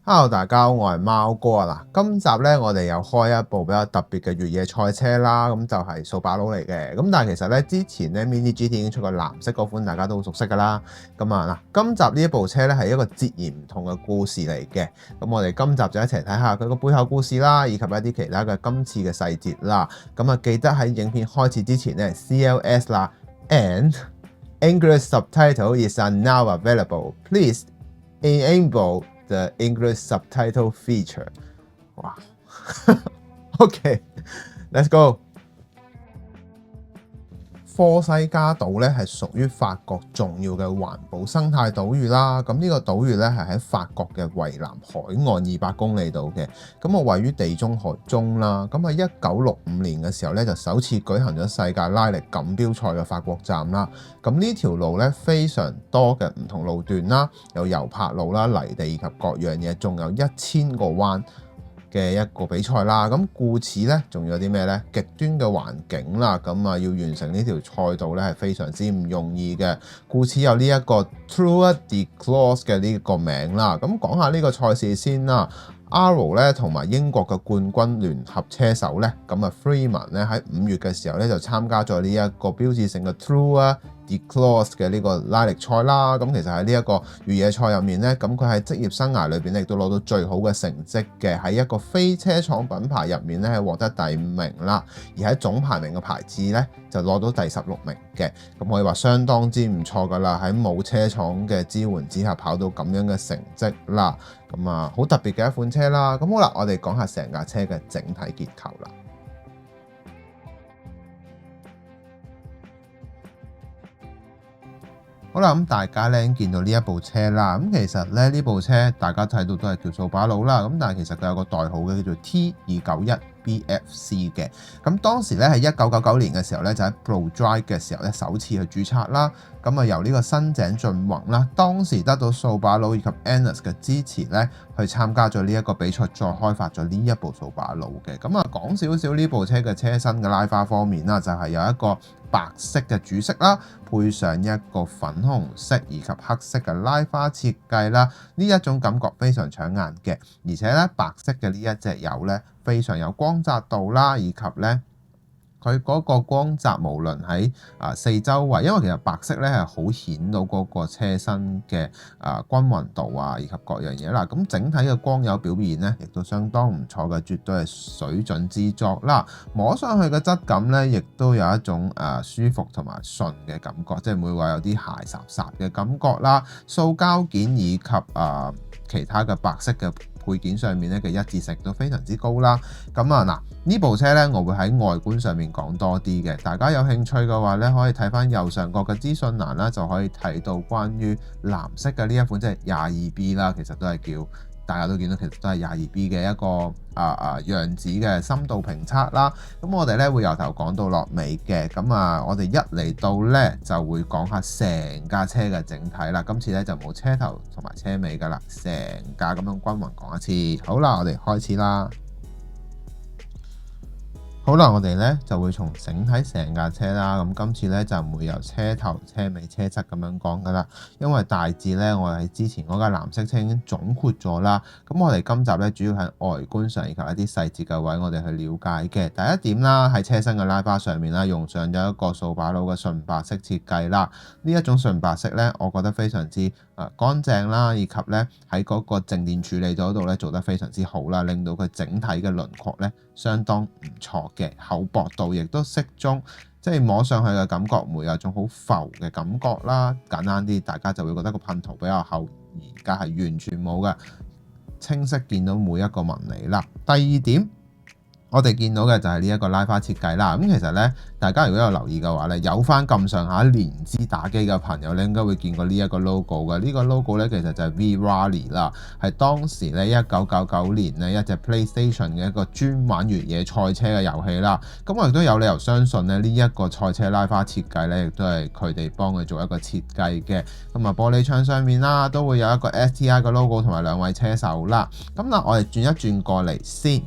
Hello，大家好，我係貓哥啊！嗱，今集咧我哋又開一部比較特別嘅越野賽車啦，咁就係掃把佬嚟嘅。咁但係其實咧之前咧 Mini GT 已經出過藍色嗰款，大家都好熟悉噶啦。咁啊嗱，今集呢一部車咧係一個截然唔同嘅故事嚟嘅。咁我哋今集就一齊睇下佢個背後故事啦，以及一啲其他嘅今次嘅細節啦。咁啊，記得喺影片開始之前咧 CLS 啦 ，and English subtitle is now available. Please enable the English subtitle feature. 哇，OK，let's go。科西嘉島咧係屬於法國重要嘅環保生態島嶼啦。咁呢個島嶼咧係喺法國嘅維南海岸200公里度嘅。咁啊位於地中海中啦。咁喺1965年嘅時候咧就首次舉行咗世界拉力錦標賽嘅法國站啦。咁呢條路咧非常多嘅唔同路段啦，有油柏路啦、泥地以及各樣嘢，仲有1000個彎嘅一個比賽啦，咁故此咧，仲有啲咩咧？極端嘅環境啦，咁啊要完成呢條賽道咧係非常之唔容易嘅，故此有呢一個 Tour de Clos 嘅呢個名啦。咁講下呢個賽事先啦。Arrow 咧同埋英國嘅冠軍聯合車手咧，咁啊 Freeman 咧喺5月嘅時候咧就參加咗呢一個標誌性嘅 Tour de Clos 嘅呢個拉力賽啦。咁其實喺呢一個越野賽入面咧，咁佢喺職業生涯裏邊咧亦都攞到最好嘅成績嘅，喺一個非車廠品牌入面咧係獲得第5名啦，而喺總排名嘅排次咧就攞到第16名嘅，咁可以話相當之唔錯噶啦，喺冇車廠嘅支援之下跑到咁樣嘅成績啦，咁啊好特別嘅一款車啦。咁好啦，我哋講下成架車嘅整體結構啦。好啦，咁大家咧見到呢一部車啦，咁其實咧呢部車大家睇到都係叫掃把佬啦，咁但係其實佢有個代號嘅叫做 T291BFC 嘅，咁當時咧係1999年嘅時候咧就喺 Prodrive 嘅時候咧首次去註冊啦，咁啊由呢個新井俊宏啦，當時得到掃把佬以及 Anus 嘅支持咧，去參加咗呢一個比賽，再開發咗呢一部掃把佬嘅。咁啊講少少呢部車嘅車身嘅拉花方面啦，就係有一個白色嘅主色啦，配上一個粉紅色以及黑色嘅拉花設計啦，呢一種感覺非常搶眼嘅，而且咧白色嘅呢一隻油咧非常有光澤度啦，以及咧佢嗰個光澤無論喺四周圍，因為其實白色咧係好顯到嗰個車身嘅均勻度啊，以及各樣嘢啦。咁整體嘅光油表現咧，亦都相當唔錯嘅，絕對係水準之作啦。摸上去嘅質感咧，亦都有一種舒服同埋順嘅感覺，即係唔會話有啲鞋雜雜嘅感覺啦。塑膠件以及其他嘅白色嘅配件上面咧嘅一致性都非常之高啦。咁啊嗱，呢部車咧，我會喺外觀上面講多啲嘅。大家有興趣嘅話咧，可以睇翻右上角嘅資訊欄啦，就可以睇到關於藍色嘅呢一款，即係 22B 啦。其實都係叫大家都見到，其實都係 22B 嘅一個樣子嘅深度評測啦。咁我哋咧會由頭講到落尾嘅。咁啊，我哋一嚟到咧就會講下成架車嘅整體啦。今次咧就冇車頭同埋車尾噶啦，成架咁樣均勻講一次。好啦，我哋開始啦。好啦，我哋咧就會從整體成架車啦，咁今次咧就唔會由車頭、車尾、車側咁樣講噶啦，因為大致咧我喺之前嗰架藍色車已經總括咗啦。咁我哋今集咧主要喺外觀上以及一啲細節嘅位，我哋去了解嘅。第一點啦，喺車身嘅拉花上面啦，用上咗一個掃把佬嘅純白色設計啦。呢一種純白色咧，我覺得非常之乾淨啦，以及咧喺嗰個靜電處理咗度咧做得非常之好啦，令到佢整體嘅輪廓咧相當唔錯嘅，厚薄度亦都適中，即係摸上去嘅感覺唔會有種好浮嘅感覺啦。簡單啲，大家就會覺得個噴塗比較厚，而家係完全冇嘅，清晰見到每一個紋理啦。第二點，我哋見到嘅就係呢一個拉花設計啦。咁其實咧，大家如果有留意嘅話咧，有翻咁上下年資打機嘅朋友咧，應該會見過呢一個 logo 嘅。呢個 logo 咧其實就係 V-Rally 啦，係當時咧1999年咧一隻 PlayStation 嘅一個專玩越野賽車嘅遊戲啦。咁我亦都有理由相信咧，呢一個賽車拉花設計咧，亦都係佢哋幫佢做一個設計嘅。咁啊，玻璃窗上面啦，都會有一個 STI 嘅 logo 同埋2位車手啦。咁嗱，我哋轉一轉過嚟先。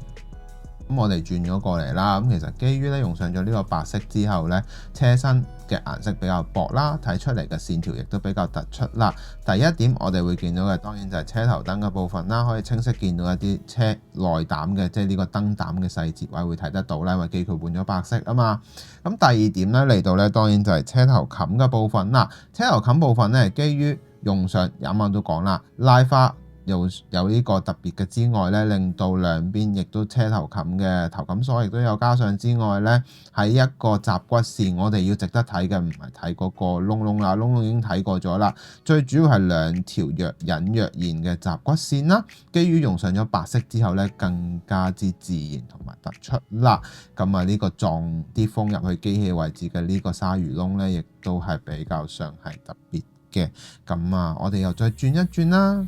咁我哋轉咗過嚟啦，咁其實基於咧用上咗呢個白色之後咧，車身嘅顏色比較薄啦，睇出嚟嘅線條亦都比較突出啦。第一點我哋會見到嘅當然就係車頭燈嘅部分啦，可以清晰見到一啲車內膽嘅即係呢個燈膽嘅細節位會睇得到啦，因為基佢換咗白色啊嘛。咁第二點咧嚟到咧當然就係車頭冚嘅部分啦。車頭冚部分咧基於用上啱啱都講啦，拉花有呢個特別嘅之外咧，令到兩邊亦都車頭冚嘅頭冚鎖亦都有加上之外咧，喺一個閘骨線，我哋要值得睇嘅唔係睇嗰個窿窿啦，窿窿已經睇過咗啦。最主要係兩條若隱若現嘅閘骨線啦，基於用上咗白色之後咧，更加之自然同埋突出啦。咁啊，呢個撞啲風入去機器位置嘅呢個鯊魚窿咧，亦都係比較上係特別嘅。咁啊，我哋又再轉一轉啦。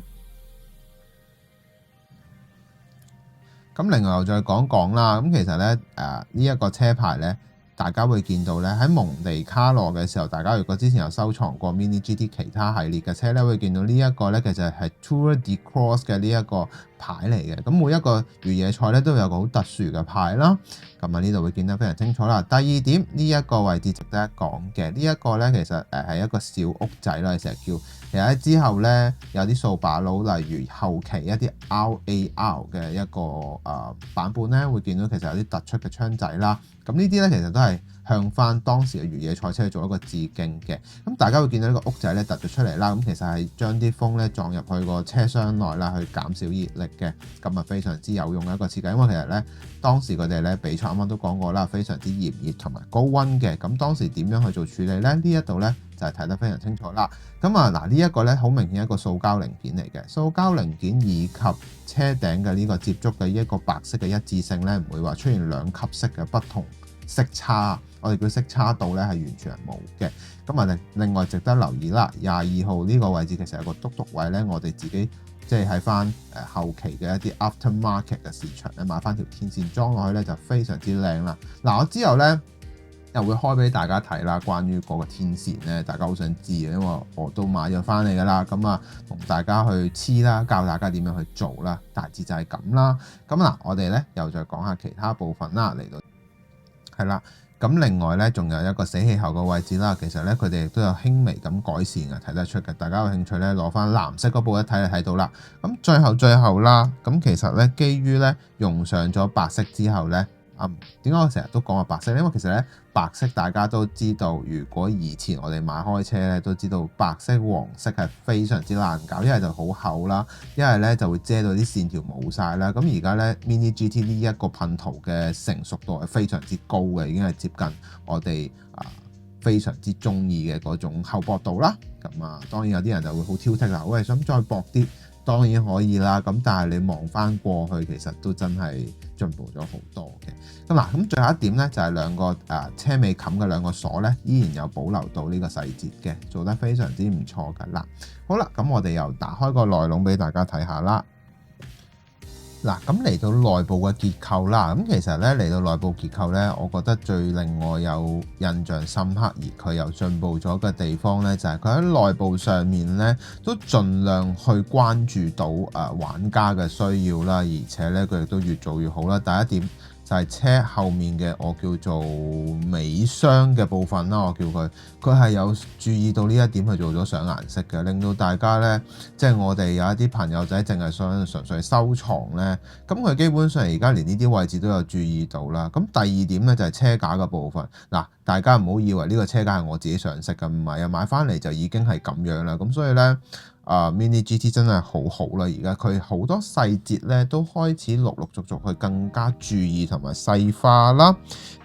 咁另外又再講講啦，咁其實咧呢一個車牌咧，大家會見到咧喺蒙地卡羅嘅時候，大家如果之前有收藏過 Mini GT 其他系列嘅車咧，會見到呢一個咧其實係 Tour de Cross 嘅呢一個牌嚟嘅。咁每一個越野賽咧都有個好特殊嘅牌啦。咁啊呢度會見得非常清楚啦。第二點呢一個位置值得一講嘅，呢一個咧其實係一個小屋仔啦，成日叫。其實之後咧有啲掃把佬，例如後期一啲 RAR 嘅一個版本咧，會見到其實有啲突出嘅窗仔啦。咁呢啲咧其實都係向翻當時嘅越野賽車做一個致敬嘅。咁大家會見到呢個屋仔咧突咗出嚟啦。咁其實係將啲風咧撞入去個車廂內啦，去減少熱力嘅。咁啊非常之有用嘅一個設計。因為其實咧當時佢哋咧比賽啱啱都講過啦，非常之炎熱同埋高溫嘅。咁當時點樣去做處理咧？呢一度咧就係睇得非常清楚啦。咁啊嗱，呢一個咧好明顯一個塑膠零件嚟嘅，塑膠零件以及車頂嘅呢個接觸嘅一個白色嘅一致性咧，唔會話出現兩級色嘅不同色差，我哋叫色差度咧係完全係冇嘅。咁啊另外值得留意啦，22號呢個位置其實有個篤篤位咧，我哋自己即係喺翻後期嘅一啲 aftermarket 嘅市場咧買翻條天線裝落去咧就非常之靚啦。嗱我之後咧又會開俾大家睇啦，關於嗰個天線咧，大家好想知嘅，因為我都買咗翻嚟噶啦，咁啊同大家去黐啦，教大家點樣去做啦，大致就係咁啦。咁嗱，我哋咧又再講下其他部分啦，嚟到係啦。咁另外咧，仲有一個死氣喉嘅位置啦，其實咧佢哋亦都有輕微咁改善嘅，睇得出嘅。大家有興趣咧，攞翻藍色嗰部一睇就睇到啦。咁最後啦，咁其實咧基於咧用上咗白色之後咧。點解我成日都講話白色咧？因為其實咧白色大家都知道，如果以前我哋買開車咧都知道白色、黃色係非常之難搞，一係就好厚啦，一係咧就會遮到啲線條冇晒啦。咁而家咧 Mini GT 呢一個噴塗嘅成熟度係非常之高嘅，已經係接近我哋非常之中意嘅嗰種厚薄度啦。咁啊，當然有啲人就會好挑剔啦，喂，想再薄啲。當然可以啦，咁但係你望翻過去，其實都真係進步咗好多嘅。咁嗱，咁最後一點咧，就係兩個車尾冚嘅兩個鎖咧，依然有保留到呢個細節嘅，做得非常之唔錯㗎啦。好啦，咁我哋又打開個內籠俾大家睇下啦。嗱，咁嚟到內部嘅結構啦，咁其實咧嚟到內部結構咧，我覺得最令我有印象深刻而佢又進步咗嘅地方咧，就係佢喺內部上面咧都盡量去關注到玩家嘅需要啦，而且咧佢亦都越做越好啦。第一點就係車後面嘅我叫做尾箱嘅部分啦，我叫佢係有注意到呢一點去做咗上顏色嘅，令到大家咧即係我哋有一啲朋友仔淨係想純粹收藏咧，咁佢基本上而家連呢啲位置都有注意到啦。咁第二點咧就係車架嘅部分，嗱，大家唔好以為呢個車架係我自己上色嘅，唔係啊，買翻嚟就已經係咁樣啦。咁所以咧Mini GT 真係好好啦，而家佢好多細節咧都開始陸陸續續去更加注意同埋細化啦。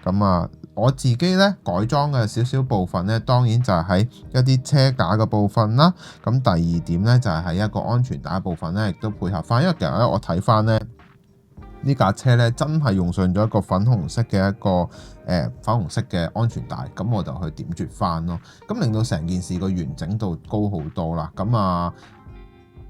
咁我自己咧改裝嘅少少部分咧，當然就係喺一啲車架嘅部分啦。咁第二點咧就係喺一個安全帶部分咧，亦都配合翻，因為其實咧我睇翻咧呢架車咧真係用上咗一個粉紅色嘅粉紅色嘅安全帶，咁我就去點綴翻咯，咁令到成件事個完整度高好多啦。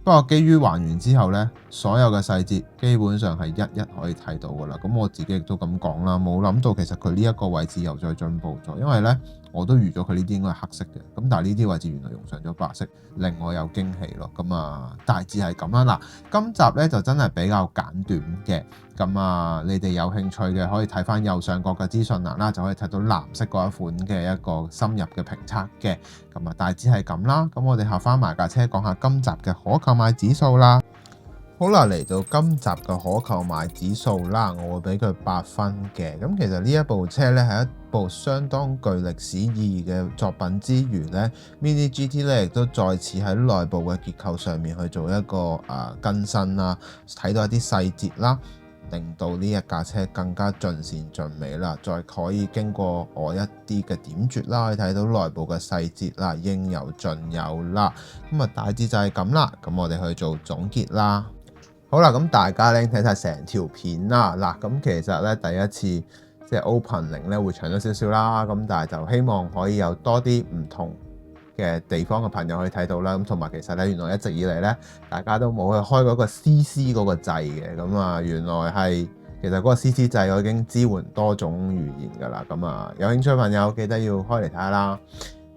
不過基於還原之後咧，所有嘅細節基本上係一可以睇到噶啦。咁我自己亦都咁講啦，冇諗到其實佢呢一個位置又再進步咗，因為咧我都預咗佢呢啲應該係黑色嘅，咁但係呢啲位置原來用上咗白色，令我有驚喜咯。咁啊，大致係咁啦。嗱，今集咧就真係比較簡短嘅，咁啊，你哋有興趣嘅可以睇翻右上角嘅資訊欄啦，就可以睇到藍色嗰一款嘅一個深入嘅評測嘅，咁啊，大致係咁啦。咁我哋下翻埋架車講下今集嘅可購買指數啦。好啦，嚟到今集嘅可購買指數啦，我會俾佢8分嘅。咁其實呢一部車咧係一部相當具歷史意義嘅作品之餘咧，Mini GT 咧亦都再次喺內部嘅結構上面去做一個更新啦，睇到一啲細節啦，令到呢一架車更加盡善盡美啦，再可以經過我一啲嘅點綴啦，可以睇到內部嘅細節啦，應有盡有啦。咁啊，大致就係咁啦。咁我哋去做總結啦。好啦，咁大家咧睇晒成條片啦。嗱，咁其實咧第一次即係 opening 咧會長咗少少啦，咁但係就希望可以有多啲唔同嘅地方嘅朋友可以睇到啦。咁同埋其實咧原來一直以嚟咧大家都冇去開嗰個 CC 嗰個掣嘅，咁啊原來係其實嗰個 CC 掣我已經支援多種語言㗎啦。咁啊有興趣嘅朋友記得要開嚟睇下啦。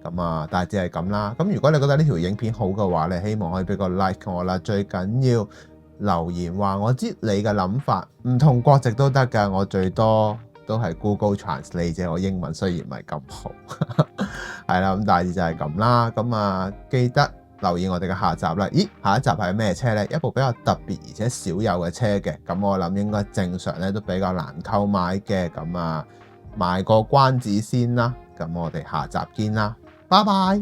咁啊大致係咁啦。咁如果你覺得呢條影片好嘅話咧，希望可以俾個 like 我啦。最緊要留言話我知你嘅諗法，唔同國籍都得㗎，我最多都係 Google Translate 啫，我英文雖然唔係咁好，係啦，咁大致就係咁啦。咁啊，記得留意我哋嘅下集啦。咦，下一集係咩車呢？一部比較特別而且少有嘅車嘅，咁我諗應該正常咧都比較難購買嘅，咁啊賣個關子先啦。咁我哋下集見啦，拜拜。